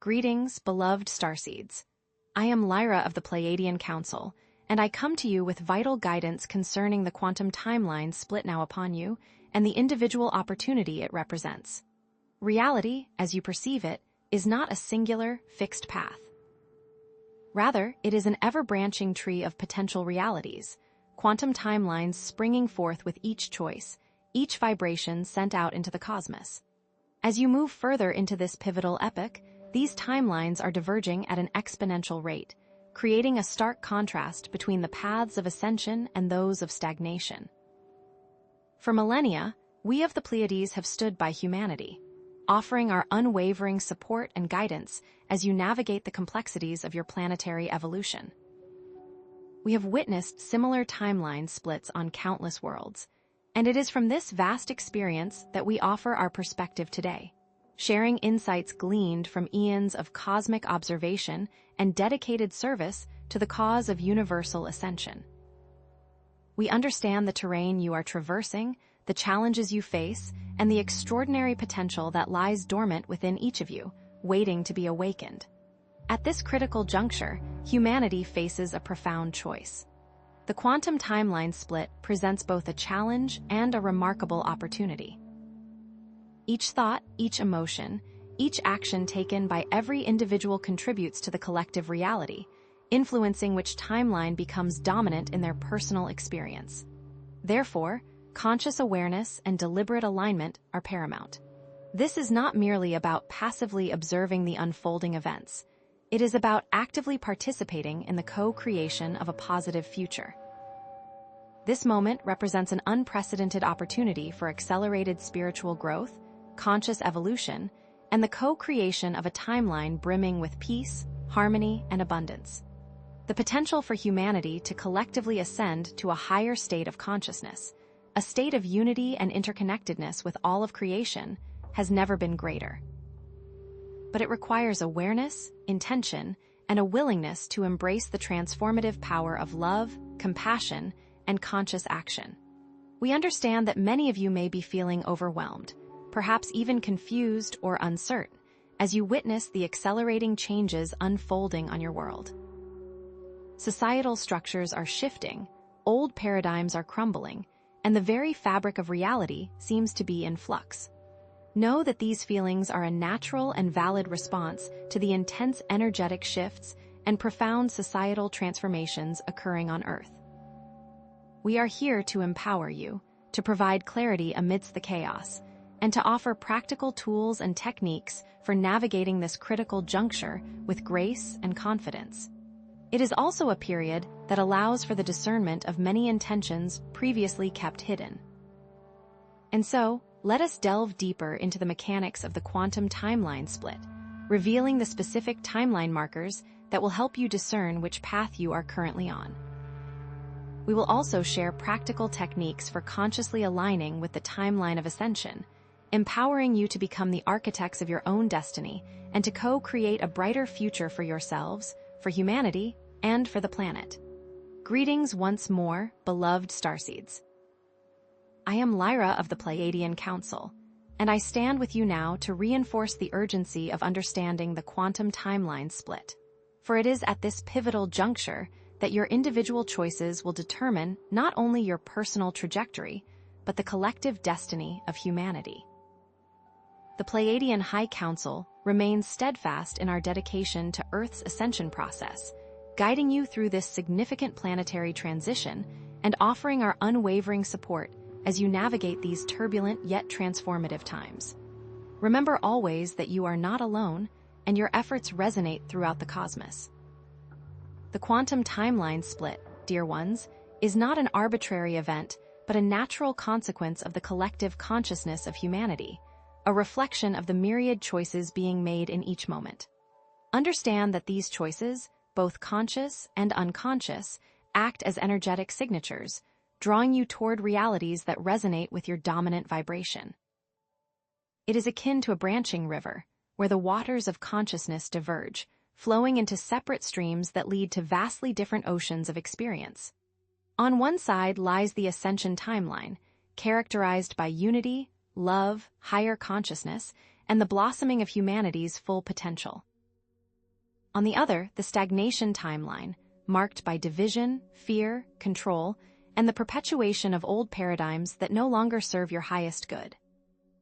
Greetings, beloved starseeds. I am Lyra of the Pleiadian Council, and I come to you with vital guidance concerning the quantum timeline split now upon you and the individual opportunity it represents. Reality, as you perceive it, is not a singular, fixed path. Rather, it is an ever-branching tree of potential realities, quantum timelines springing forth with each choice, each vibration sent out into the cosmos. As you move further into this pivotal epoch, these timelines are diverging at an exponential rate, creating a stark contrast between the paths of ascension and those of stagnation. For millennia, we of the Pleiades have stood by humanity, offering our unwavering support and guidance as you navigate the complexities of your planetary evolution. We have witnessed similar timeline splits on countless worlds, and it is from this vast experience that we offer our perspective today, sharing insights gleaned from eons of cosmic observation and dedicated service to the cause of universal ascension. We understand the terrain you are traversing, the challenges you face, and the extraordinary potential that lies dormant within each of you, waiting to be awakened. At this critical juncture, humanity faces a profound choice. The quantum timeline split presents both a challenge and a remarkable opportunity. Each thought, each emotion, each action taken by every individual contributes to the collective reality, influencing which timeline becomes dominant in their personal experience. Therefore, conscious awareness and deliberate alignment are paramount. This is not merely about passively observing the unfolding events. It is about actively participating in the co-creation of a positive future. This moment represents an unprecedented opportunity for accelerated spiritual growth, conscious evolution, and the co-creation of a timeline brimming with peace, harmony, and abundance. The potential for humanity to collectively ascend to a higher state of consciousness, a state of unity and interconnectedness with all of creation, has never been greater. But it requires awareness, intention, and a willingness to embrace the transformative power of love, compassion, and conscious action. We understand that many of you may be feeling overwhelmed, perhaps even confused or uncertain, as you witness the accelerating changes unfolding on your world. Societal structures are shifting, old paradigms are crumbling, and the very fabric of reality seems to be in flux. Know that these feelings are a natural and valid response to the intense energetic shifts and profound societal transformations occurring on Earth. We are here to empower you, to provide clarity amidst the chaos, and to offer practical tools and techniques for navigating this critical juncture with grace and confidence. It is also a period that allows for the discernment of many intentions previously kept hidden. And so, let us delve deeper into the mechanics of the quantum timeline split, revealing the specific timeline markers that will help you discern which path you are currently on. We will also share practical techniques for consciously aligning with the timeline of ascension, empowering you to become the architects of your own destiny and to co-create a brighter future for yourselves, for humanity, and for the planet. Greetings once more, beloved starseeds. I am Lyra of the Pleiadian Council, and I stand with you now to reinforce the urgency of understanding the quantum timeline split. For it is at this pivotal juncture that your individual choices will determine not only your personal trajectory, but the collective destiny of humanity. The Pleiadian High Council remains steadfast in our dedication to Earth's ascension process, guiding you through this significant planetary transition and offering our unwavering support as you navigate these turbulent yet transformative times. Remember always that you are not alone, and your efforts resonate throughout the cosmos. The quantum timeline split, dear ones, is not an arbitrary event, but a natural consequence of the collective consciousness of humanity, a reflection of the myriad choices being made in each moment. Understand that these choices, both conscious and unconscious, act as energetic signatures, drawing you toward realities that resonate with your dominant vibration. It is akin to a branching river, where the waters of consciousness diverge, flowing into separate streams that lead to vastly different oceans of experience. On one side lies the ascension timeline, characterized by unity, love, higher consciousness, and the blossoming of humanity's full potential. On the other, the stagnation timeline, marked by division, fear, control, and the perpetuation of old paradigms that no longer serve your highest good.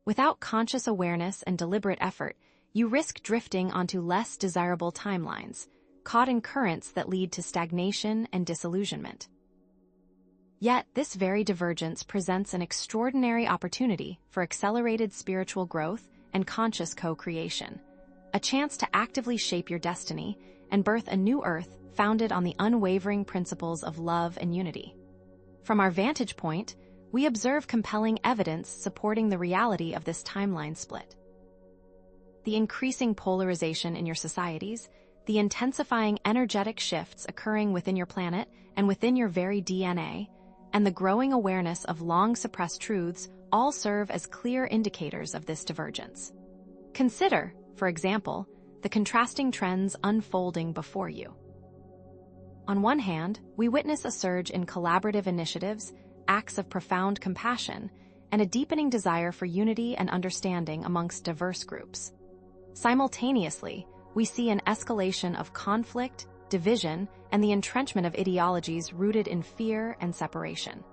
Without conscious awareness and deliberate effort, you risk drifting onto less desirable timelines, caught in currents that lead to stagnation and disillusionment. Yet, this very divergence presents an extraordinary opportunity for accelerated spiritual growth and conscious co-creation, a chance to actively shape your destiny and birth a new Earth founded on the unwavering principles of love and unity. From our vantage point, we observe compelling evidence supporting the reality of this timeline split. The increasing polarization in your societies, the intensifying energetic shifts occurring within your planet and within your very DNA, and the growing awareness of long-suppressed truths all serve as clear indicators of this divergence. Consider, for example, the contrasting trends unfolding before you. On one hand, we witness a surge in collaborative initiatives, acts of profound compassion, and a deepening desire for unity and understanding amongst diverse groups. Simultaneously, we see an escalation of conflict, division, and the entrenchment of ideologies rooted in fear and separation.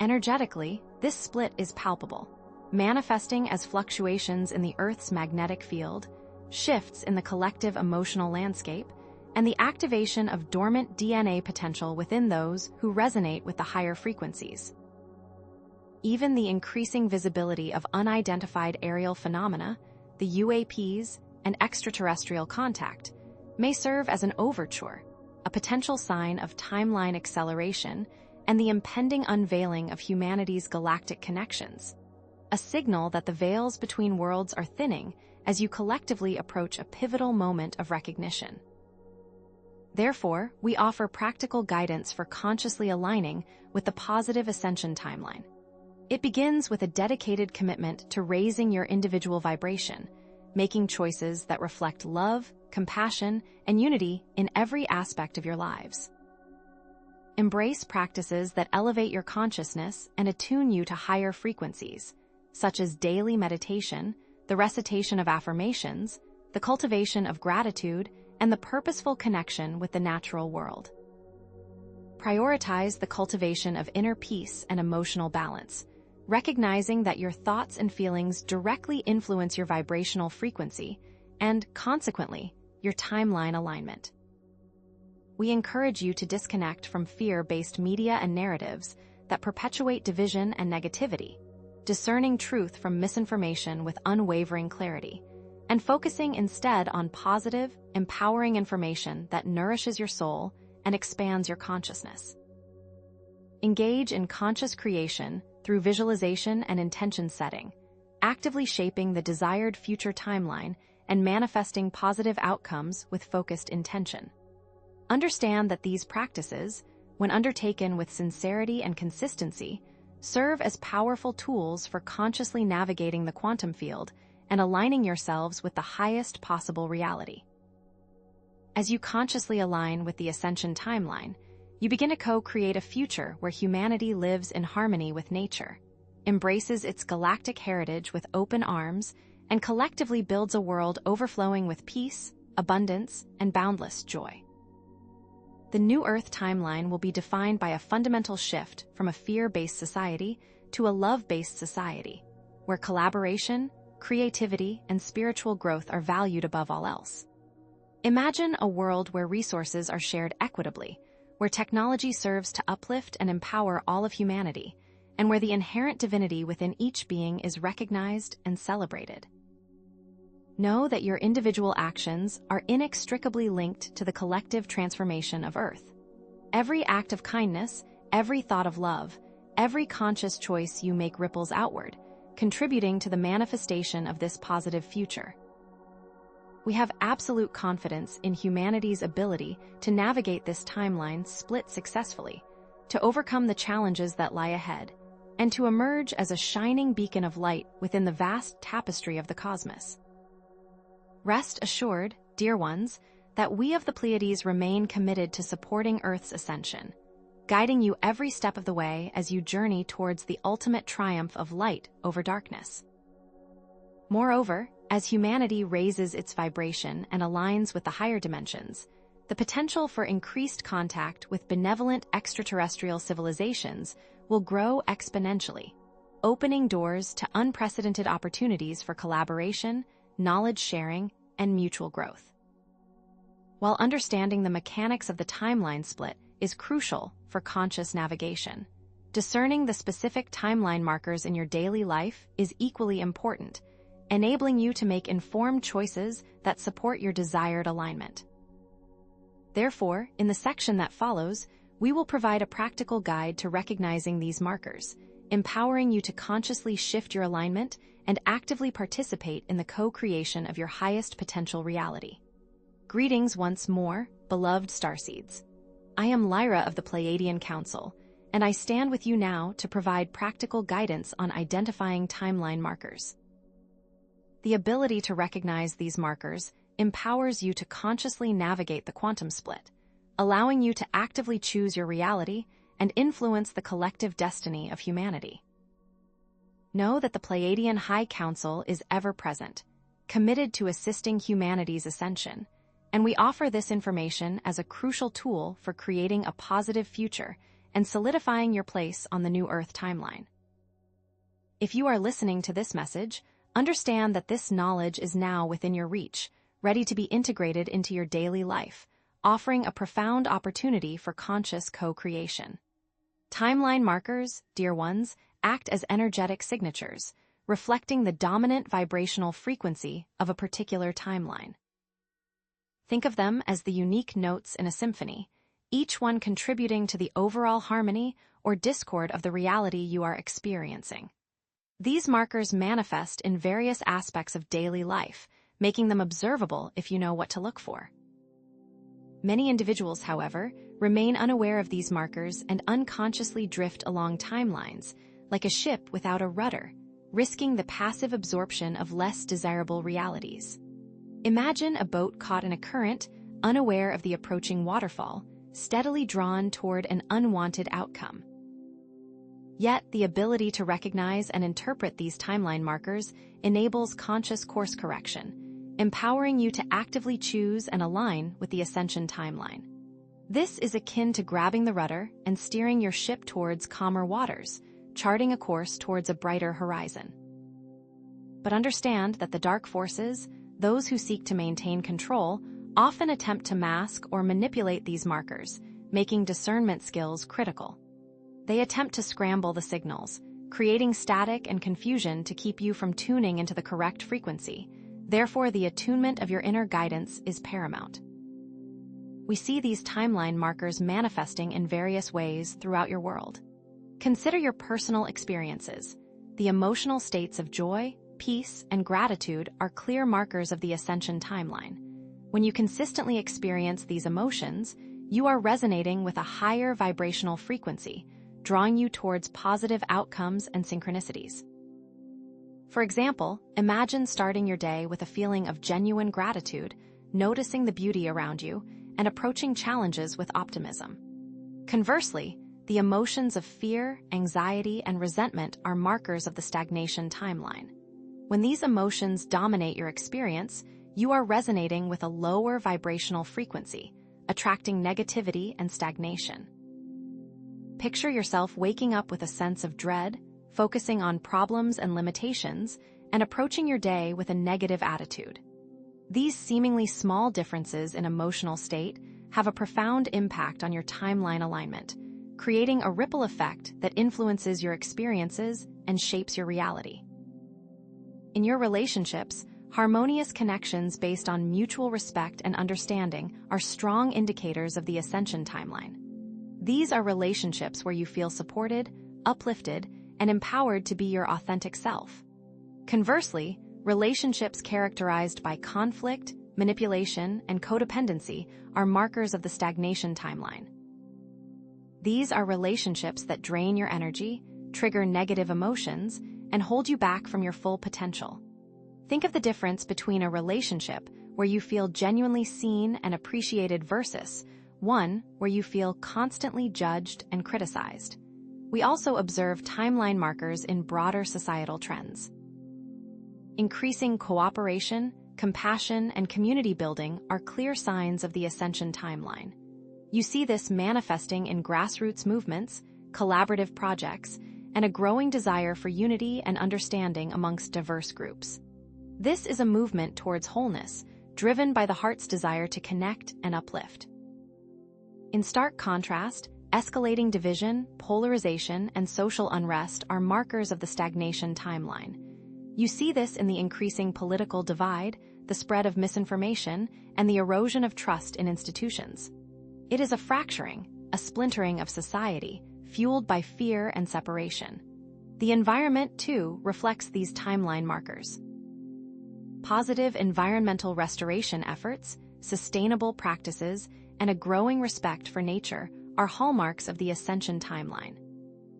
Energetically, this split is palpable, manifesting as fluctuations in the Earth's magnetic field, shifts in the collective emotional landscape, and the activation of dormant DNA potential within those who resonate with the higher frequencies. Even the increasing visibility of unidentified aerial phenomena, the UAPs, and extraterrestrial contact, may serve as an overture, a potential sign of timeline acceleration and the impending unveiling of humanity's galactic connections, a signal that the veils between worlds are thinning as you collectively approach a pivotal moment of recognition. Therefore, we offer practical guidance for consciously aligning with the positive ascension timeline. It begins with a dedicated commitment to raising your individual vibration, making choices that reflect love, compassion, and unity in every aspect of your lives. Embrace practices that elevate your consciousness and attune you to higher frequencies, such as daily meditation, the recitation of affirmations, the cultivation of gratitude, and the purposeful connection with the natural world. Prioritize the cultivation of inner peace and emotional balance, recognizing that your thoughts and feelings directly influence your vibrational frequency and, consequently, your timeline alignment. We encourage you to disconnect from fear-based media and narratives that perpetuate division and negativity, discerning truth from misinformation with unwavering clarity, and focusing instead on positive, empowering information that nourishes your soul and expands your consciousness. Engage in conscious creation through visualization and intention setting, actively shaping the desired future timeline and manifesting positive outcomes with focused intention. Understand that these practices, when undertaken with sincerity and consistency, serve as powerful tools for consciously navigating the quantum field and aligning yourselves with the highest possible reality. As you consciously align with the ascension timeline, you begin to co-create a future where humanity lives in harmony with nature, embraces its galactic heritage with open arms, and collectively builds a world overflowing with peace, abundance, and boundless joy. The new Earth timeline will be defined by a fundamental shift from a fear-based society to a love-based society, where collaboration, creativity, and spiritual growth are valued above all else. Imagine a world where resources are shared equitably, where technology serves to uplift and empower all of humanity, and where the inherent divinity within each being is recognized and celebrated. Know that your individual actions are inextricably linked to the collective transformation of Earth. Every act of kindness, every thought of love, every conscious choice you make ripples outward, contributing to the manifestation of this positive future. We have absolute confidence in humanity's ability to navigate this timeline split successfully, to overcome the challenges that lie ahead, and to emerge as a shining beacon of light within the vast tapestry of the cosmos. Rest assured, dear ones, that we of the Pleiades remain committed to supporting Earth's ascension, guiding you every step of the way as you journey towards the ultimate triumph of light over darkness. Moreover, As humanity raises its vibration and aligns with the higher dimensions, the potential for increased contact with benevolent extraterrestrial civilizations will grow exponentially, opening doors to unprecedented opportunities for collaboration, knowledge sharing, and mutual growth. While understanding the mechanics of the timeline split is crucial for conscious navigation, discerning the specific timeline markers in your daily life is equally important, enabling you to make informed choices that support your desired alignment. Therefore, in the section that follows, we will provide a practical guide to recognizing these markers, empowering you to consciously shift your alignment and actively participate in the co-creation of your highest potential reality. Greetings once more, beloved starseeds. I am Lyra of the Pleiadian Council, and I stand with you now to provide practical guidance on identifying timeline markers. The ability to recognize these markers empowers you to consciously navigate the quantum split, allowing you to actively choose your reality and influence the collective destiny of humanity. Know that the Pleiadian High Council is ever present, committed to assisting humanity's ascension, and we offer this information as a crucial tool for creating a positive future and solidifying your place on the new Earth timeline. If you are listening to this message, understand that this knowledge is now within your reach, ready to be integrated into your daily life, offering a profound opportunity for conscious co-creation. Timeline markers, dear ones, act as energetic signatures, reflecting the dominant vibrational frequency of a particular timeline. Think of them as the unique notes in a symphony, each one contributing to the overall harmony or discord of the reality you are experiencing. These markers manifest in various aspects of daily life, making them observable if you know what to look for. Many individuals, however, remain unaware of these markers and unconsciously drift along timelines, like a ship without a rudder, risking the passive absorption of less desirable realities. Imagine a boat caught in a current, unaware of the approaching waterfall, steadily drawn toward an unwanted outcome. Yet, the ability to recognize and interpret these timeline markers enables conscious course correction, empowering you to actively choose and align with the ascension timeline. This is akin to grabbing the rudder and steering your ship towards calmer waters, charting a course towards a brighter horizon. But understand that the dark forces, those who seek to maintain control, often attempt to mask or manipulate these markers, making discernment skills critical. They attempt to scramble the signals, creating static and confusion to keep you from tuning into the correct frequency. Therefore, the attunement of your inner guidance is paramount. We see these timeline markers manifesting in various ways throughout your world. Consider your personal experiences. The emotional states of joy, peace, and gratitude are clear markers of the ascension timeline. When you consistently experience these emotions, you are resonating with a higher vibrational frequency, drawing you towards positive outcomes and synchronicities. For example, imagine starting your day with a feeling of genuine gratitude, noticing the beauty around you, and approaching challenges with optimism. Conversely, the emotions of fear, anxiety, and resentment are markers of the stagnation timeline. When these emotions dominate your experience, you are resonating with a lower vibrational frequency, attracting negativity and stagnation. Picture yourself waking up with a sense of dread, focusing on problems and limitations, and approaching your day with a negative attitude. These seemingly small differences in emotional state have a profound impact on your timeline alignment, creating a ripple effect that influences your experiences and shapes your reality. In your relationships, harmonious connections based on mutual respect and understanding are strong indicators of the ascension timeline. These are relationships where you feel supported, uplifted, and empowered to be your authentic self. Conversely, relationships characterized by conflict, manipulation, and codependency are markers of the stagnation timeline. These are relationships that drain your energy, trigger negative emotions, and hold you back from your full potential. Think of the difference between a relationship where you feel genuinely seen and appreciated versus one where you feel constantly judged and criticized. We also observe timeline markers in broader societal trends. Increasing cooperation, compassion, and community building are clear signs of the ascension timeline. You see this manifesting in grassroots movements, collaborative projects, and a growing desire for unity and understanding amongst diverse groups. This is a movement towards wholeness, driven by the heart's desire to connect and uplift. In stark contrast, escalating division, polarization, and social unrest are markers of the stagnation timeline. You see this in the increasing political divide, the spread of misinformation, and the erosion of trust in institutions. It is a fracturing, a splintering of society, fueled by fear and separation. The environment, too, reflects these timeline markers. Positive environmental restoration efforts, sustainable practices, and a growing respect for nature are hallmarks of the ascension timeline.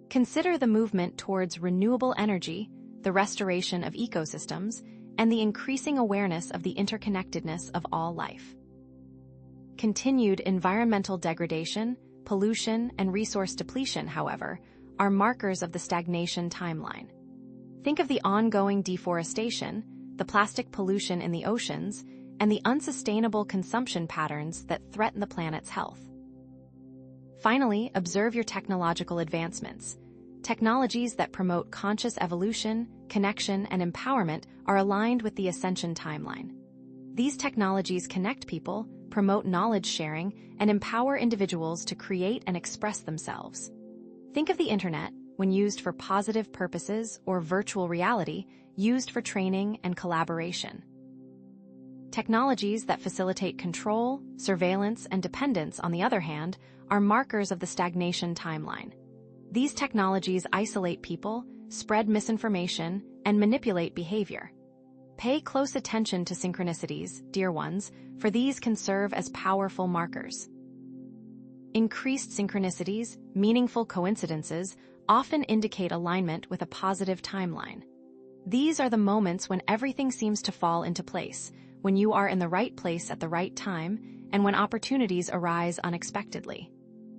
Consider the movement towards renewable energy, the restoration of ecosystems, and the increasing awareness of the interconnectedness of all life. Continued environmental degradation, pollution, and resource depletion, however, are markers of the stagnation timeline. Think of the ongoing deforestation, the plastic pollution in the oceans, and the unsustainable consumption patterns that threaten the planet's health. Finally, observe your technological advancements. Technologies that promote conscious evolution, connection, and empowerment are aligned with the ascension timeline. These technologies connect people, promote knowledge sharing, and empower individuals to create and express themselves. Think of the internet, when used for positive purposes, or virtual reality, used for training and collaboration. Technologies that facilitate control, surveillance, and dependence, on the other hand, are markers of the stagnation timeline. These technologies isolate people, spread misinformation, and manipulate behavior. Pay close attention to synchronicities, dear ones, for these can serve as powerful markers. Increased synchronicities, meaningful coincidences, often indicate alignment with a positive timeline. These are the moments when everything seems to fall into place, when you are in the right place at the right time, and when opportunities arise unexpectedly.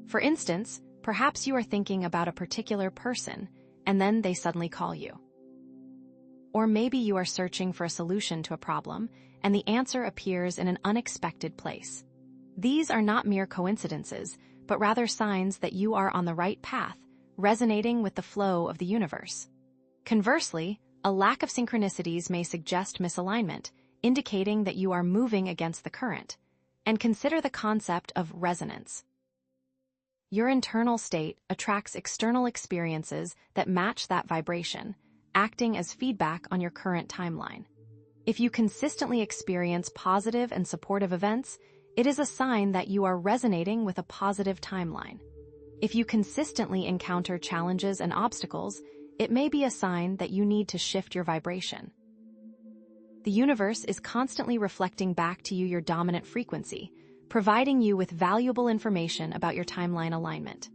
For instance, perhaps you are thinking about a particular person, and then they suddenly call you. Or maybe you are searching for a solution to a problem, and the answer appears in an unexpected place. These are not mere coincidences, but rather signs that you are on the right path, resonating with the flow of the universe. Conversely, a lack of synchronicities may suggest misalignment, indicating that you are moving against the current. And consider the concept of resonance. Your internal state attracts external experiences that match that vibration, acting as feedback on your current timeline. If you consistently experience positive and supportive events, it is a sign that you are resonating with a positive timeline. If you consistently encounter challenges and obstacles, it may be a sign that you need to shift your vibration. The universe is constantly reflecting back to you your dominant frequency, providing you with valuable information about your timeline alignment.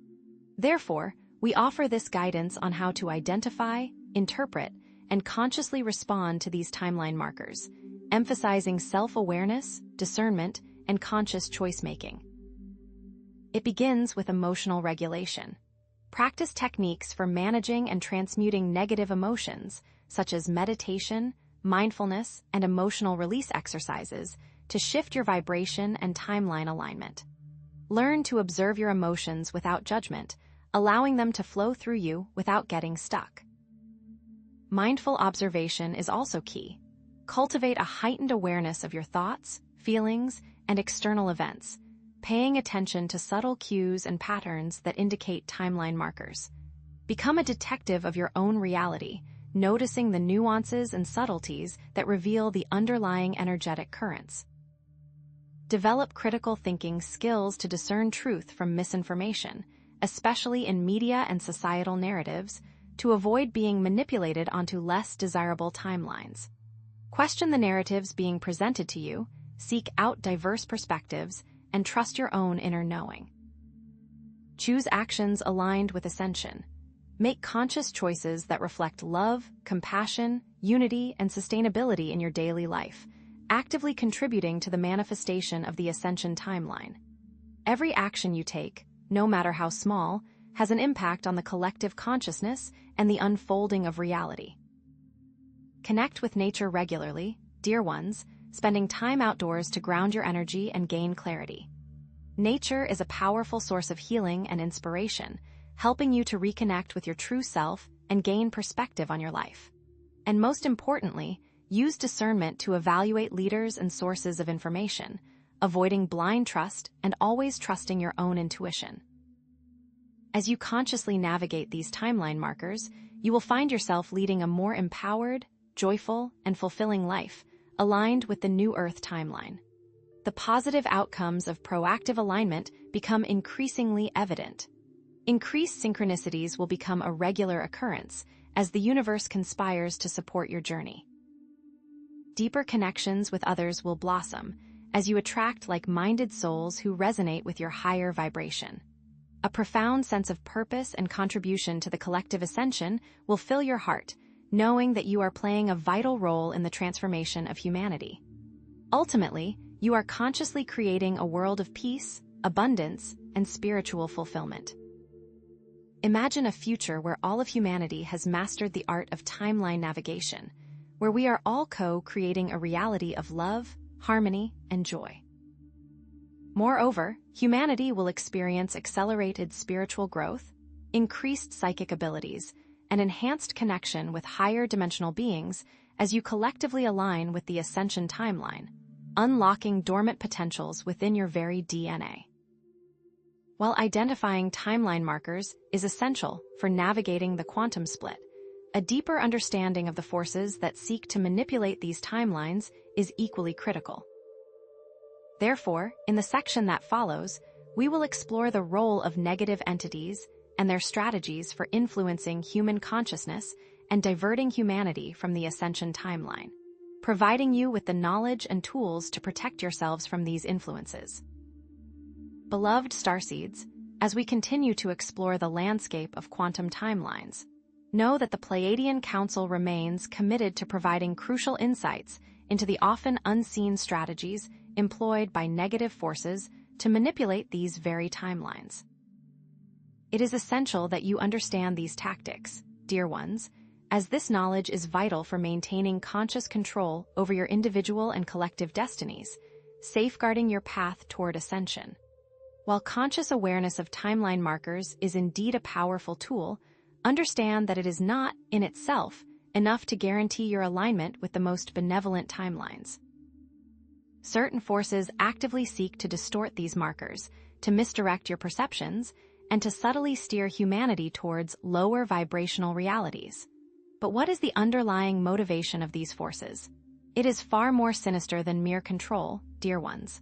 Therefore, we offer this guidance on how to identify, interpret, and consciously respond to these timeline markers, emphasizing self-awareness, discernment, and conscious choice-making. It begins with emotional regulation. Practice techniques for managing and transmuting negative emotions, such as meditation, mindfulness, and emotional release exercises, to shift your vibration and timeline alignment. Learn to observe your emotions without judgment, allowing them to flow through you without getting stuck. Mindful observation is also key. Cultivate a heightened awareness of your thoughts, feelings, and external events, paying attention to subtle cues and patterns that indicate timeline markers. Become a detective of your own reality, noticing the nuances and subtleties that reveal the underlying energetic currents. Develop critical thinking skills to discern truth from misinformation, especially in media and societal narratives, to avoid being manipulated onto less desirable timelines. Question the narratives being presented to you, seek out diverse perspectives, and trust your own inner knowing. Choose actions aligned with ascension. Make conscious choices that reflect love, compassion, unity, and sustainability in your daily life, actively contributing to the manifestation of the ascension timeline. Every action you take, no matter how small, has an impact on the collective consciousness and the unfolding of reality. Connect with nature regularly, dear ones, spending time outdoors to ground your energy and gain clarity. Nature is a powerful source of healing and inspiration, helping you to reconnect with your true self and gain perspective on your life. And most importantly, use discernment to evaluate leaders and sources of information, avoiding blind trust and always trusting your own intuition. As you consciously navigate these timeline markers, you will find yourself leading a more empowered, joyful, and fulfilling life, aligned with the New Earth timeline. The positive outcomes of proactive alignment become increasingly evident. Increased synchronicities will become a regular occurrence as the universe conspires to support your journey. Deeper connections with others will blossom as you attract like-minded souls who resonate with your higher vibration. A profound sense of purpose and contribution to the collective ascension will fill your heart, knowing that you are playing a vital role in the transformation of humanity. Ultimately, you are consciously creating a world of peace, abundance, and spiritual fulfillment. Imagine a future where all of humanity has mastered the art of timeline navigation, where we are all co-creating a reality of love, harmony, and joy. Moreover, humanity will experience accelerated spiritual growth, increased psychic abilities, and enhanced connection with higher dimensional beings as you collectively align with the ascension timeline, unlocking dormant potentials within your very DNA. While identifying timeline markers is essential for navigating the quantum split, a deeper understanding of the forces that seek to manipulate these timelines is equally critical. Therefore, in the section that follows, we will explore the role of negative entities and their strategies for influencing human consciousness and diverting humanity from the ascension timeline, providing you with the knowledge and tools to protect yourselves from these influences. Beloved starseeds, as we continue to explore the landscape of quantum timelines, know that the Pleiadian Council remains committed to providing crucial insights into the often unseen strategies employed by negative forces to manipulate these very timelines. It is essential that you understand these tactics, dear ones, as this knowledge is vital for maintaining conscious control over your individual and collective destinies, safeguarding your path toward ascension. While conscious awareness of timeline markers is indeed a powerful tool, understand that it is not, in itself, enough to guarantee your alignment with the most benevolent timelines. Certain forces actively seek to distort these markers, to misdirect your perceptions, and to subtly steer humanity towards lower vibrational realities. But what is the underlying motivation of these forces? It is far more sinister than mere control, dear ones.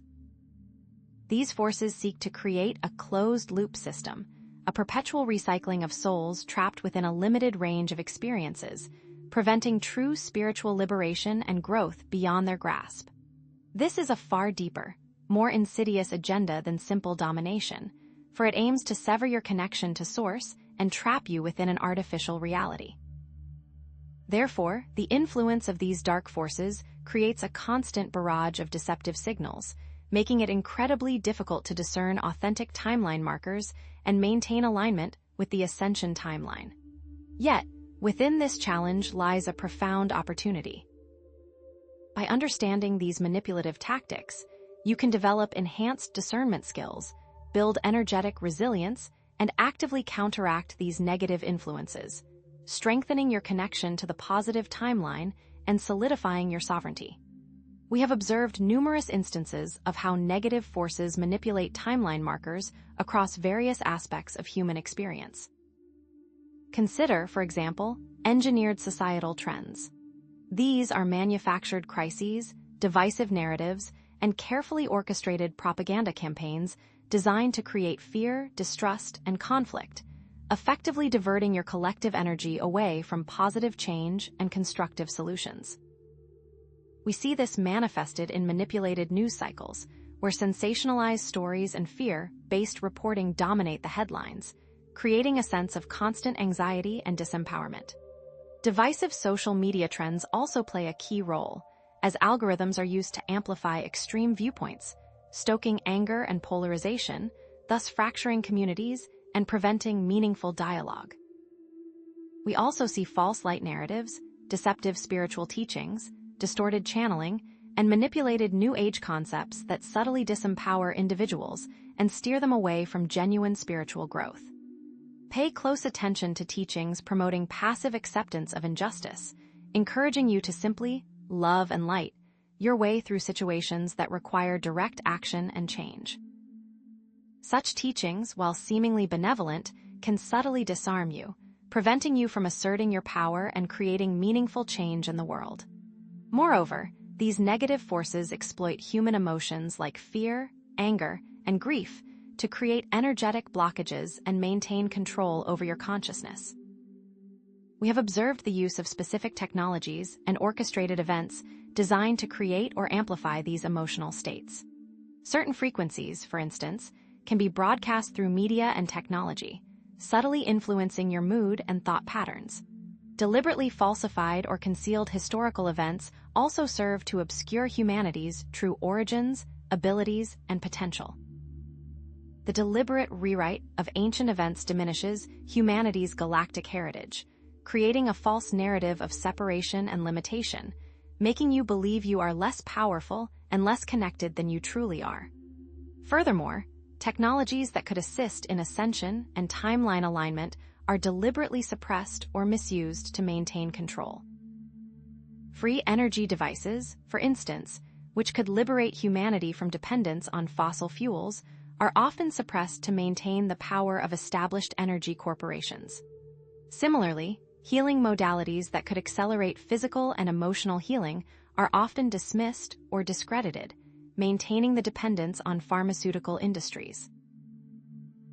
These forces seek to create a closed-loop system, a perpetual recycling of souls trapped within a limited range of experiences, preventing true spiritual liberation and growth beyond their grasp. This is a far deeper, more insidious agenda than simple domination, for it aims to sever your connection to Source and trap you within an artificial reality. Therefore, the influence of these dark forces creates a constant barrage of deceptive signals, making it incredibly difficult to discern authentic timeline markers and maintain alignment with the ascension timeline. Yet, within this challenge lies a profound opportunity. By understanding these manipulative tactics, you can develop enhanced discernment skills, build energetic resilience, and actively counteract these negative influences, strengthening your connection to the positive timeline and solidifying your sovereignty. We have observed numerous instances of how negative forces manipulate timeline markers across various aspects of human experience. Consider, for example, engineered societal trends. These are manufactured crises, divisive narratives, and carefully orchestrated propaganda campaigns designed to create fear, distrust, and conflict, effectively diverting your collective energy away from positive change and constructive solutions. We see this manifested in manipulated news cycles, where sensationalized stories and fear-based reporting dominate the headlines, creating a sense of constant anxiety and disempowerment. Divisive social media trends also play a key role, as algorithms are used to amplify extreme viewpoints, stoking anger and polarization, thus fracturing communities and preventing meaningful dialogue. We also see false light narratives, deceptive spiritual teachings, distorted channeling, and manipulated New Age concepts that subtly disempower individuals and steer them away from genuine spiritual growth. Pay close attention to teachings promoting passive acceptance of injustice, encouraging you to simply love and light your way through situations that require direct action and change. Such teachings, while seemingly benevolent, can subtly disarm you, preventing you from asserting your power and creating meaningful change in the world. Moreover, these negative forces exploit human emotions like fear, anger, and grief to create energetic blockages and maintain control over your consciousness. We have observed the use of specific technologies and orchestrated events designed to create or amplify these emotional states. Certain frequencies, for instance, can be broadcast through media and technology, subtly influencing your mood and thought patterns. Deliberately falsified or concealed historical events also serve to obscure humanity's true origins, abilities, and potential. The deliberate rewrite of ancient events diminishes humanity's galactic heritage, creating a false narrative of separation and limitation, making you believe you are less powerful and less connected than you truly are. Furthermore, technologies that could assist in ascension and timeline alignment are deliberately suppressed or misused to maintain control. Free energy devices, for instance, which could liberate humanity from dependence on fossil fuels, are often suppressed to maintain the power of established energy corporations. Similarly, healing modalities that could accelerate physical and emotional healing are often dismissed or discredited, maintaining the dependence on pharmaceutical industries.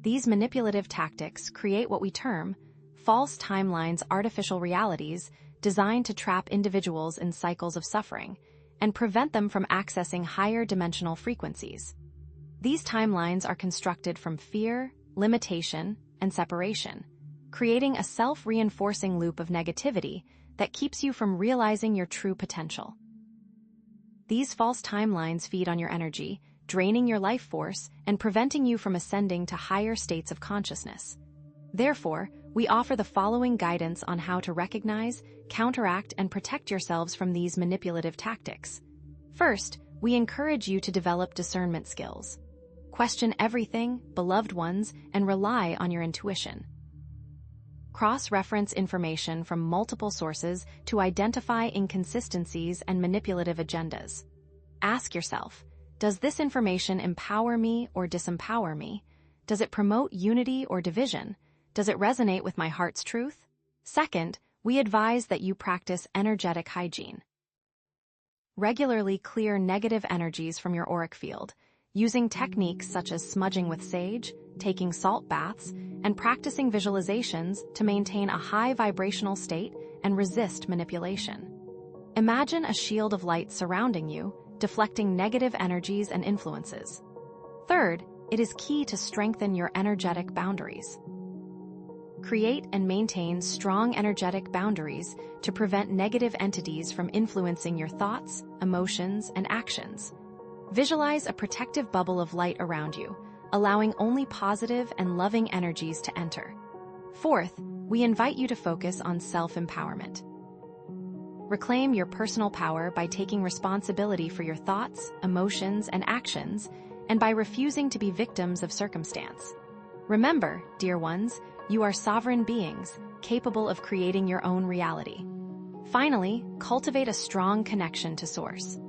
These manipulative tactics create what we term false timelines, artificial realities designed to trap individuals in cycles of suffering and prevent them from accessing higher dimensional frequencies. These timelines are constructed from fear, limitation, and separation, creating a self-reinforcing loop of negativity that keeps you from realizing your true potential. These false timelines feed on your energy, draining your life force and preventing you from ascending to higher states of consciousness. Therefore, we offer the following guidance on how to recognize, counteract, and protect yourselves from these manipulative tactics. First, we encourage you to develop discernment skills. Question everything, beloved ones, and rely on your intuition. Cross-reference information from multiple sources to identify inconsistencies and manipulative agendas. Ask yourself, does this information empower me or disempower me? Does it promote unity or division? Does it resonate with my heart's truth? Second, we advise that you practice energetic hygiene. Regularly clear negative energies from your auric field, using techniques such as smudging with sage, taking salt baths, and practicing visualizations to maintain a high vibrational state and resist manipulation. Imagine a shield of light surrounding you, deflecting negative energies and influences. Third, it is key to strengthen your energetic boundaries. Create and maintain strong energetic boundaries to prevent negative entities from influencing your thoughts, emotions, and actions. Visualize a protective bubble of light around you, allowing only positive and loving energies to enter. Fourth, we invite you to focus on self-empowerment. Reclaim your personal power by taking responsibility for your thoughts, emotions, and actions, and by refusing to be victims of circumstance. Remember, dear ones, you are sovereign beings, capable of creating your own reality. Finally, cultivate a strong connection to Source.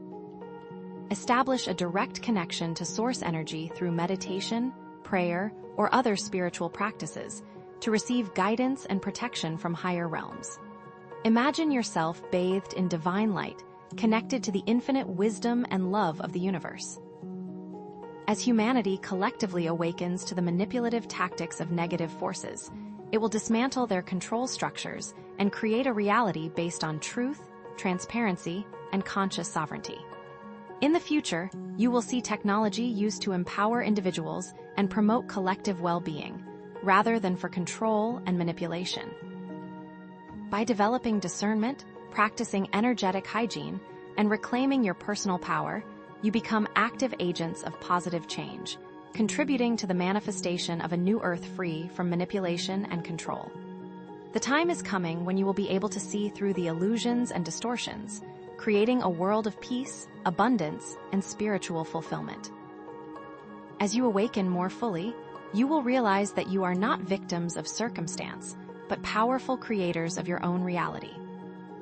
Establish a direct connection to Source energy through meditation, prayer, or other spiritual practices to receive guidance and protection from higher realms. Imagine yourself bathed in divine light, connected to the infinite wisdom and love of the universe. As humanity collectively awakens to the manipulative tactics of negative forces, it will dismantle their control structures and create a reality based on truth, transparency, and conscious sovereignty. In the future, you will see technology used to empower individuals and promote collective well-being, rather than for control and manipulation. By developing discernment, practicing energetic hygiene, and reclaiming your personal power, you become active agents of positive change, contributing to the manifestation of a new Earth free from manipulation and control. The time is coming when you will be able to see through the illusions and distortions, creating a world of peace, abundance, and spiritual fulfillment. As you awaken more fully, you will realize that you are not victims of circumstance, but powerful creators of your own reality.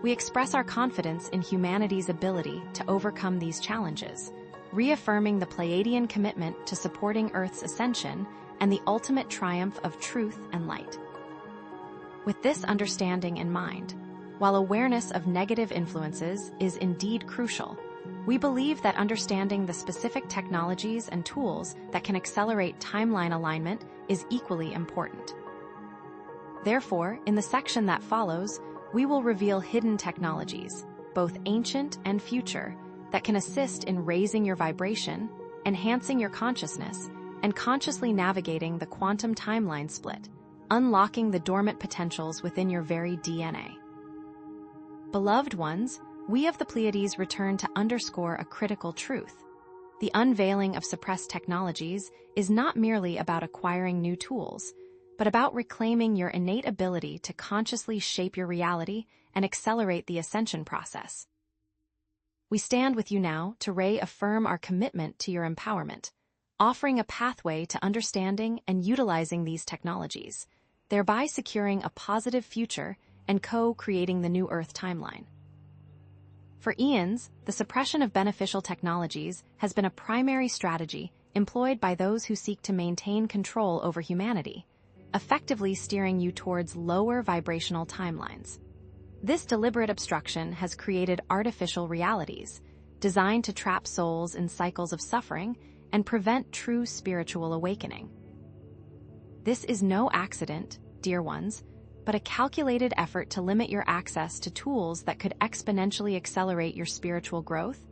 We express our confidence in humanity's ability to overcome these challenges, reaffirming the Pleiadian commitment to supporting Earth's ascension and the ultimate triumph of truth and light. With this understanding in mind, while awareness of negative influences is indeed crucial, we believe that understanding the specific technologies and tools that can accelerate timeline alignment is equally important. Therefore, in the section that follows, we will reveal hidden technologies, both ancient and future, that can assist in raising your vibration, enhancing your consciousness, and consciously navigating the quantum timeline split, unlocking the dormant potentials within your very DNA. Beloved ones, we of the Pleiades return to underscore a critical truth. The unveiling of suppressed technologies is not merely about acquiring new tools, but about reclaiming your innate ability to consciously shape your reality and accelerate the ascension process. We stand with you now to reaffirm our commitment to your empowerment, offering a pathway to understanding and utilizing these technologies, thereby securing a positive future and co-creating the new Earth timeline. For eons, the suppression of beneficial technologies has been a primary strategy employed by those who seek to maintain control over humanity, effectively steering you towards lower vibrational timelines. This deliberate obstruction has created artificial realities, designed to trap souls in cycles of suffering and prevent true spiritual awakening. This is no accident, dear ones, but a calculated effort to limit your access to tools that could exponentially accelerate your spiritual growth,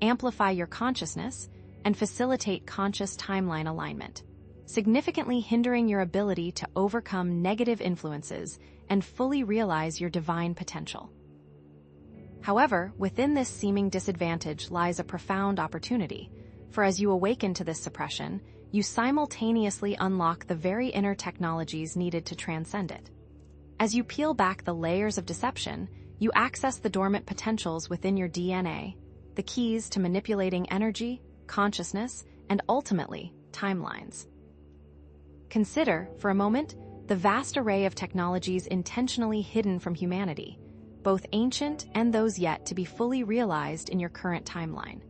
amplify your consciousness, and facilitate conscious timeline alignment, significantly hindering your ability to overcome negative influences and fully realize your divine potential. However, within this seeming disadvantage lies a profound opportunity, for as you awaken to this suppression, you simultaneously unlock the very inner technologies needed to transcend it. As you peel back the layers of deception, you access the dormant potentials within your DNA, the keys to manipulating energy, consciousness, and ultimately, timelines. Consider, for a moment, the vast array of technologies intentionally hidden from humanity, both ancient and those yet to be fully realized in your current timeline.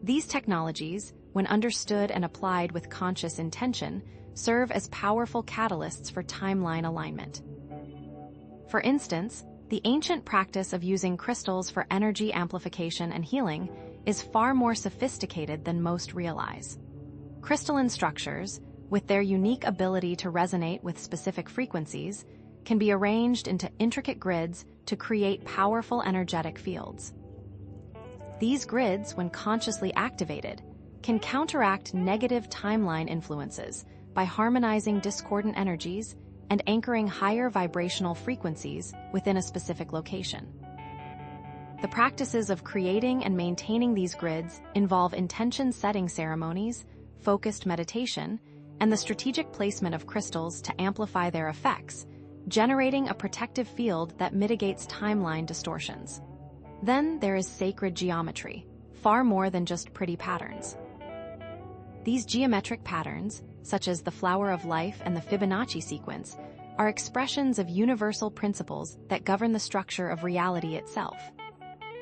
These technologies, when understood and applied with conscious intention, serve as powerful catalysts for timeline alignment. For instance, the ancient practice of using crystals for energy amplification and healing is far more sophisticated than most realize. Crystalline structures, with their unique ability to resonate with specific frequencies, can be arranged into intricate grids to create powerful energetic fields. These grids, when consciously activated, can counteract negative timeline influences by harmonizing discordant energies and anchoring higher vibrational frequencies within a specific location. The practices of creating and maintaining these grids involve intention-setting ceremonies, focused meditation, and the strategic placement of crystals to amplify their effects, generating a protective field that mitigates timeline distortions. Then there is sacred geometry, far more than just pretty patterns. These geometric patterns, such as the flower of life and the Fibonacci sequence, are expressions of universal principles that govern the structure of reality itself.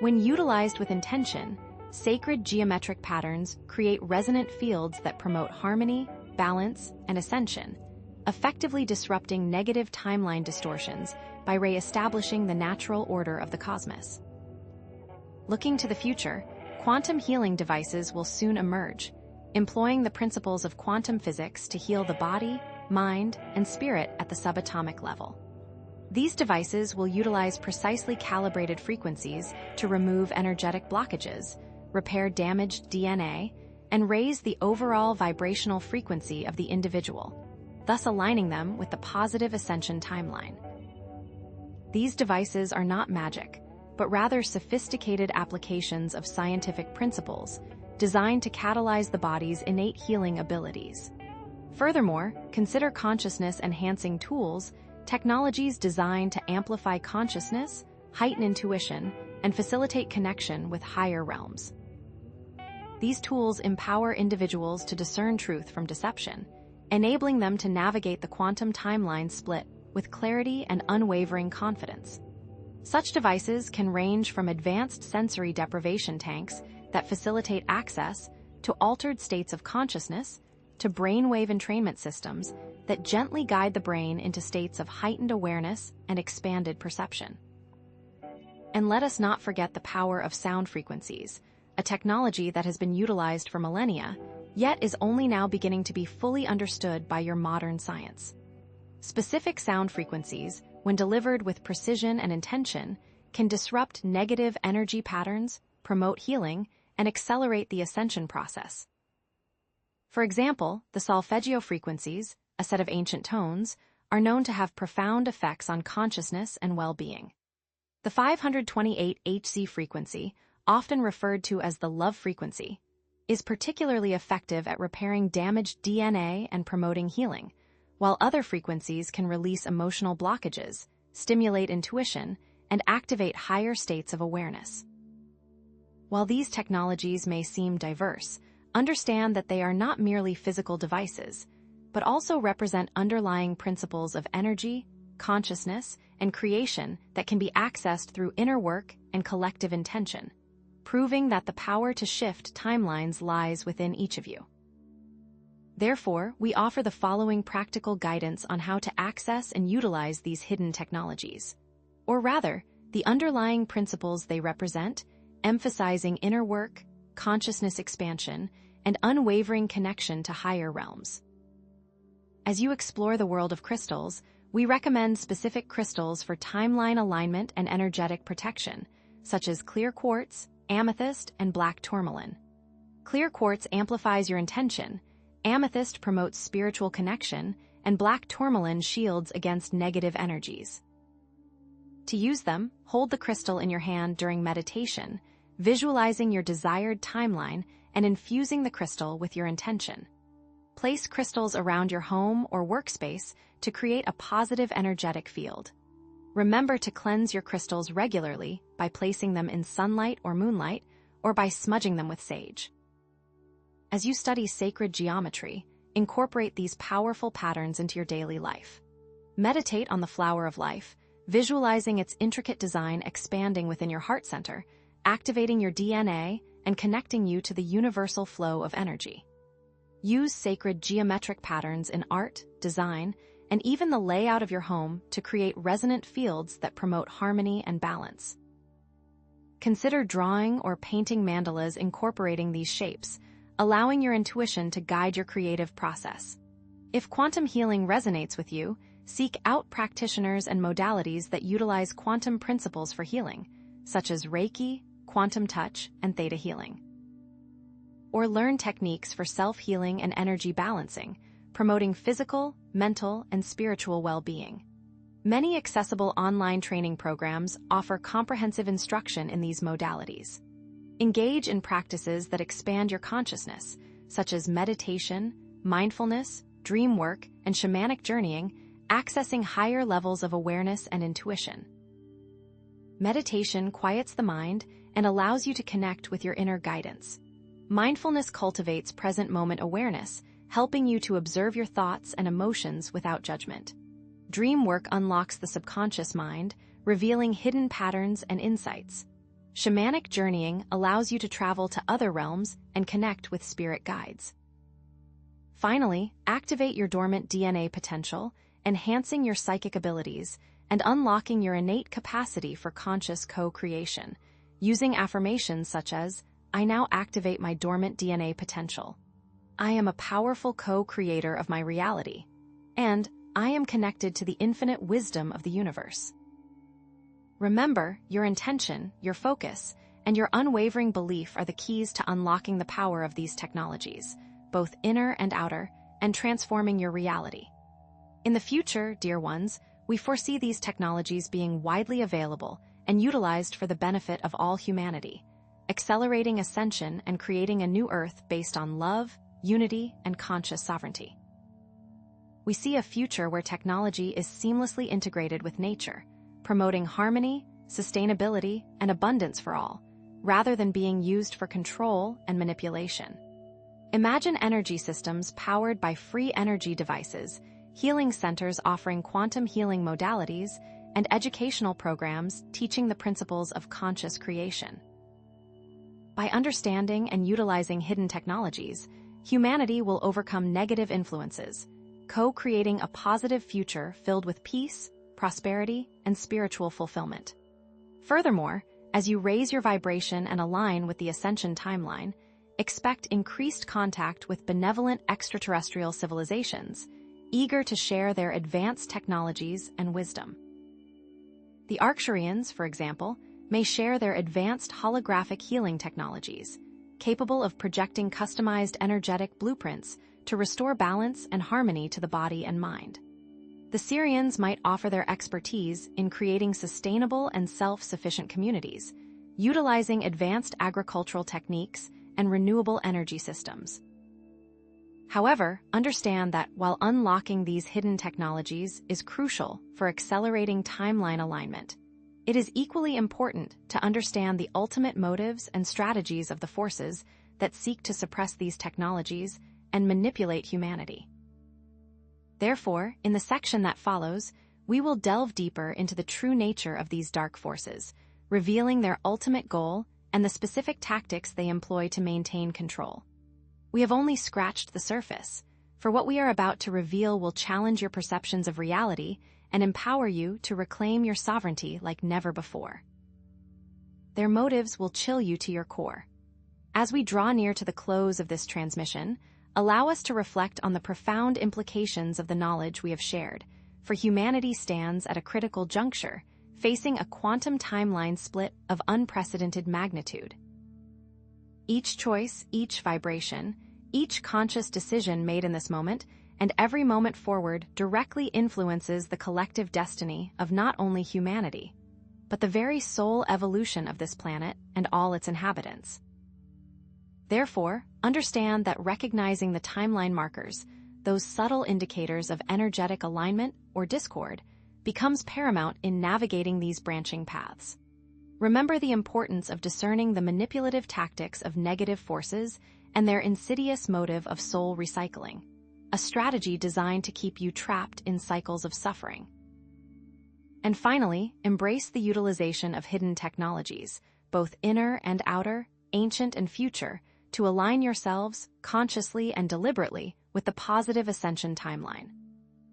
When utilized with intention, sacred geometric patterns create resonant fields that promote harmony, balance, and ascension, effectively disrupting negative timeline distortions by re-establishing the natural order of the cosmos. Looking to the future, quantum healing devices will soon emerge, employing the principles of quantum physics to heal the body, mind, and spirit at the subatomic level. These devices will utilize precisely calibrated frequencies to remove energetic blockages, repair damaged DNA, and raise the overall vibrational frequency of the individual, thus aligning them with the positive ascension timeline. These devices are not magic, but rather sophisticated applications of scientific principles designed to catalyze the body's innate healing abilities. Furthermore, consider consciousness-enhancing tools technologies designed to amplify consciousness, heighten intuition, and facilitate connection with higher realms. These tools empower individuals to discern truth from deception, enabling them to navigate the quantum timeline split with clarity and unwavering confidence. Such devices can range from advanced sensory deprivation tanks that facilitate access to altered states of consciousness to brainwave entrainment systems that gently guide the brain into states of heightened awareness and expanded perception. And let us not forget the power of sound frequencies, a technology that has been utilized for millennia, yet is only now beginning to be fully understood by your modern science. Specific sound frequencies, when delivered with precision and intention, can disrupt negative energy patterns, promote healing, and accelerate the ascension process. For example, the solfeggio frequencies, a set of ancient tones, are known to have profound effects on consciousness and well-being. The 528 Hz frequency, often referred to as the love frequency, is particularly effective at repairing damaged DNA and promoting healing, while other frequencies can release emotional blockages, stimulate intuition, and activate higher states of awareness. While these technologies may seem diverse, understand that they are not merely physical devices, but also represent underlying principles of energy, consciousness, and creation that can be accessed through inner work and collective intention, proving that the power to shift timelines lies within each of you. Therefore, we offer the following practical guidance on how to access and utilize these hidden technologies, or rather, the underlying principles they represent, emphasizing inner work, consciousness expansion, and unwavering connection to higher realms. As you explore the world of crystals, we recommend specific crystals for timeline alignment and energetic protection, such as clear quartz, amethyst, and black tourmaline. Clear quartz amplifies your intention, amethyst promotes spiritual connection, and black tourmaline shields against negative energies. To use them, hold the crystal in your hand during meditation, visualizing your desired timeline and infusing the crystal with your intention. Place crystals around your home or workspace to create a positive energetic field. Remember to cleanse your crystals regularly by placing them in sunlight or moonlight, or by smudging them with sage. As you study sacred geometry, incorporate these powerful patterns into your daily life. Meditate on the flower of life, visualizing its intricate design expanding within your heart center, activating your DNA, and connecting you to the universal flow of energy. Use sacred geometric patterns in art, design, and even the layout of your home to create resonant fields that promote harmony and balance. Consider drawing or painting mandalas incorporating these shapes, allowing your intuition to guide your creative process. If quantum healing resonates with you, seek out practitioners and modalities that utilize quantum principles for healing, such as Reiki, quantum touch, and theta healing. Or learn techniques for self-healing and energy balancing, promoting physical, mental, and spiritual well-being. Many accessible online training programs offer comprehensive instruction in these modalities. Engage in practices that expand your consciousness, such as meditation, mindfulness, dream work, and shamanic journeying, accessing higher levels of awareness and intuition. Meditation quiets the mind and allows you to connect with your inner guidance. Mindfulness cultivates present moment awareness, helping you to observe your thoughts and emotions without judgment. Dream work unlocks the subconscious mind, revealing hidden patterns and insights. Shamanic journeying allows you to travel to other realms and connect with spirit guides. Finally, activate your dormant DNA potential, enhancing your psychic abilities and unlocking your innate capacity for conscious co-creation, using affirmations such as, "I now activate my dormant DNA potential. I am a powerful co-creator of my reality," and "I am connected to the infinite wisdom of the universe." Remember, your intention, your focus, and your unwavering belief are the keys to unlocking the power of these technologies, both inner and outer, and transforming your reality. In the future, dear ones, we foresee these technologies being widely available and utilized for the benefit of all humanity, accelerating ascension and creating a new Earth based on love, unity, and conscious sovereignty. we see a future where technology is seamlessly integrated with nature, promoting harmony, sustainability, and abundance for all, rather than being used for control and manipulation. Imagine energy systems powered by free energy devices, healing centers offering quantum healing modalities, and educational programs teaching the principles of conscious creation. By understanding and utilizing hidden technologies, humanity will overcome negative influences, co-creating a positive future filled with peace, prosperity, and spiritual fulfillment. Furthermore, as you raise your vibration and align with the ascension timeline, expect increased contact with benevolent extraterrestrial civilizations, eager to share their advanced technologies and wisdom. The Arcturians, for example, may share their advanced holographic healing technologies, capable of projecting customized energetic blueprints to restore balance and harmony to the body and mind. The Sirians might offer their expertise in creating sustainable and self-sufficient communities, utilizing advanced agricultural techniques and renewable energy systems. However, understand that while unlocking these hidden technologies is crucial for accelerating timeline alignment, it is equally important to understand the ultimate motives and strategies of the forces that seek to suppress these technologies and manipulate humanity. Therefore, in the section that follows, we will delve deeper into the true nature of these dark forces, revealing their ultimate goal and the specific tactics they employ to maintain control. We have only scratched the surface, for what we are about to reveal will challenge your perceptions of reality and empower you to reclaim your sovereignty like never before. Their motives will chill you to your core. As we draw near to the close of this transmission, allow us to reflect on the profound implications of the knowledge we have shared, for humanity stands at a critical juncture, facing a quantum timeline split of unprecedented magnitude. Each choice, each vibration, each conscious decision made in this moment, and every moment forward directly influences the collective destiny of not only humanity, but the very soul evolution of this planet and all its inhabitants. Therefore, understand that recognizing the timeline markers, those subtle indicators of energetic alignment or discord, becomes paramount in navigating these branching paths. Remember the importance of discerning the manipulative tactics of negative forces and their insidious motive of soul recycling, a strategy designed to keep you trapped in cycles of suffering. And finally, embrace the utilization of hidden technologies, both inner and outer, ancient and future, to align yourselves, consciously and deliberately, with the positive ascension timeline.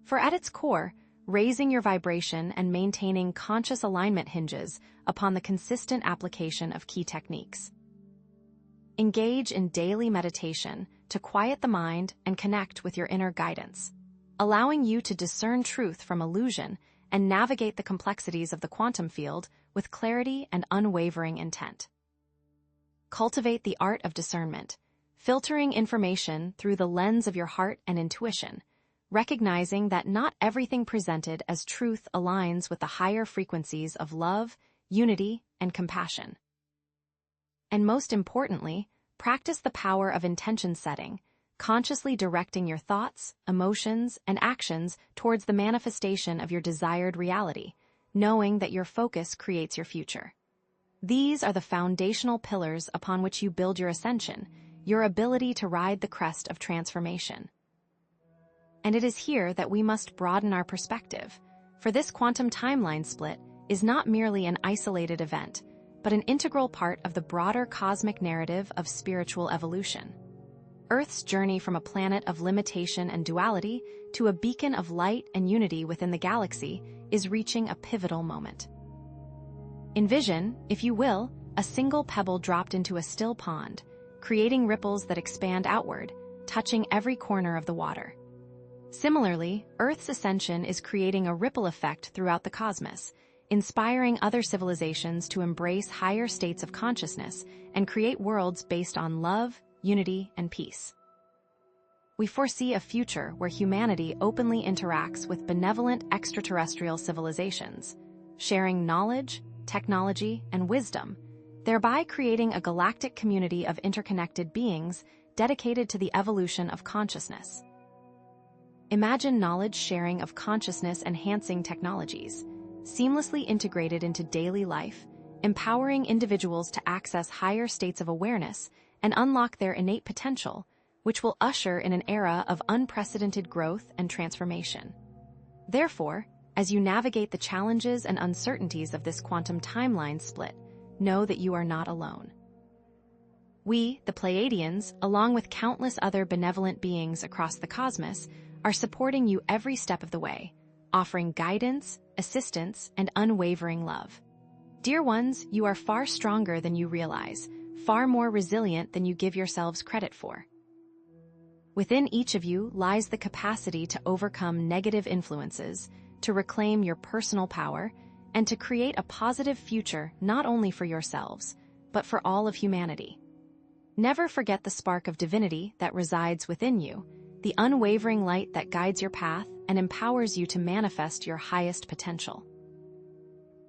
For at its core, raising your vibration and maintaining conscious alignment hinges upon the consistent application of key techniques. Engage in daily meditation to quiet the mind and connect with your inner guidance, allowing you to discern truth from illusion and navigate the complexities of the quantum field with clarity and unwavering intent. Cultivate the art of discernment, filtering information through the lens of your heart and intuition, recognizing that not everything presented as truth aligns with the higher frequencies of love, unity, and compassion. And most importantly, practice the power of intention setting, consciously directing your thoughts, emotions, and actions towards the manifestation of your desired reality, knowing that your focus creates your future. These are the foundational pillars upon which you build your ascension, your ability to ride the crest of transformation. And it is here that we must broaden our perspective, for this quantum timeline split is not merely an isolated event, but an integral part of the broader cosmic narrative of spiritual evolution. Earth's journey from a planet of limitation and duality to a beacon of light and unity within the galaxy is reaching a pivotal moment. Envision, if you will, a single pebble dropped into a still pond, creating ripples that expand outward, touching every corner of the water. Similarly, Earth's ascension is creating a ripple effect throughout the cosmos, inspiring other civilizations to embrace higher states of consciousness and create worlds based on love, unity, and peace. We foresee a future where humanity openly interacts with benevolent extraterrestrial civilizations, sharing knowledge, technology, and wisdom, thereby creating a galactic community of interconnected beings dedicated to the evolution of consciousness. Imagine knowledge sharing of consciousness-enhancing technologies, seamlessly integrated into daily life, empowering individuals to access higher states of awareness and unlock their innate potential, which will usher in an era of unprecedented growth and transformation. Therefore, as you navigate the challenges and uncertainties of this quantum timeline split, know that you are not alone. We, the Pleiadians, along with countless other benevolent beings across the cosmos, are supporting you every step of the way, offering guidance, assistance, and unwavering love. Dear ones, you are far stronger than you realize, far more resilient than you give yourselves credit for. Within each of you lies the capacity to overcome negative influences, to reclaim your personal power, and to create a positive future not only for yourselves, but for all of humanity. Never forget the spark of divinity that resides within you, the unwavering light that guides your path and empowers you to manifest your highest potential.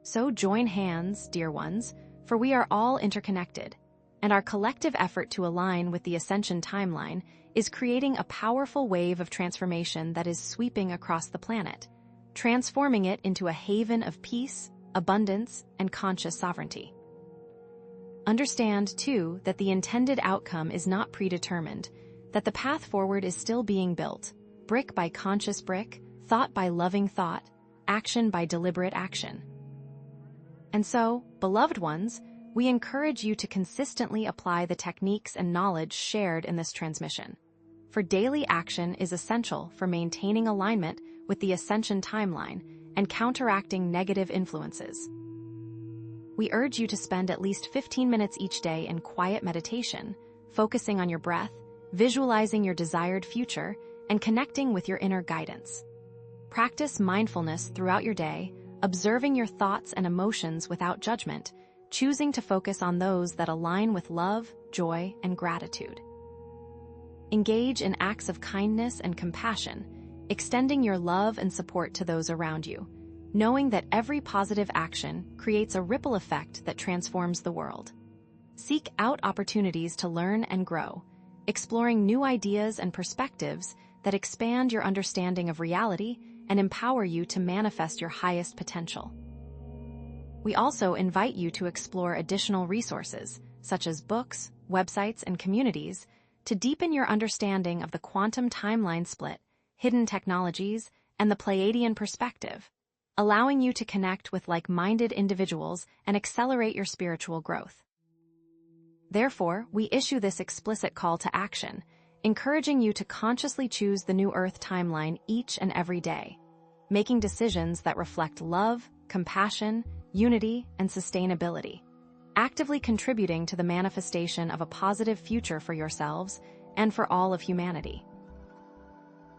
So join hands, dear ones, for we are all interconnected, and our collective effort to align with the ascension timeline is creating a powerful wave of transformation that is sweeping across the planet, transforming it into a haven of peace, abundance, and conscious sovereignty. Understand, too, that the intended outcome is not predetermined, that the path forward is still being built, brick by conscious brick, thought by loving thought, action by deliberate action. And so, beloved ones, we encourage you to consistently apply the techniques and knowledge shared in this transmission. For daily action is essential for maintaining alignment with the ascension timeline and counteracting negative influences. We urge you to spend at least 15 minutes each day in quiet meditation, focusing on your breath, visualizing your desired future, and connecting with your inner guidance. Practice mindfulness throughout your day, observing your thoughts and emotions without judgment, choosing to focus on those that align with love, joy, and gratitude. Engage in acts of kindness and compassion, extending your love and support to those around you, knowing that every positive action creates a ripple effect that transforms the world. Seek out opportunities to learn and grow, exploring new ideas and perspectives that expand your understanding of reality and empower you to manifest your highest potential. We also invite you to explore additional resources, such as books, websites, and communities, to deepen your understanding of the quantum timeline split, hidden technologies, and the Pleiadian perspective, allowing you to connect with like-minded individuals and accelerate your spiritual growth. Therefore, we issue this explicit call to action, encouraging you to consciously choose the new Earth timeline each and every day, making decisions that reflect love, compassion, unity, and sustainability, actively contributing to the manifestation of a positive future for yourselves and for all of humanity.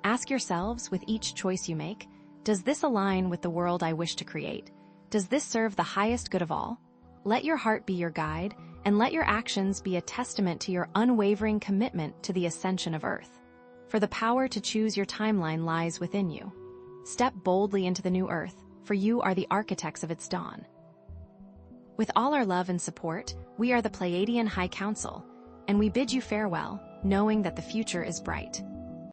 Ask yourselves, with each choice you make, does this align with the world I wish to create? Does this serve the highest good of all? Let your heart be your guide, and let your actions be a testament to your unwavering commitment to the ascension of Earth. For the power to choose your timeline lies within you. Step boldly into the new Earth, for you are the architects of its dawn. With all our love and support, we are the Pleiadian High Council, and we bid you farewell, knowing that the future is bright.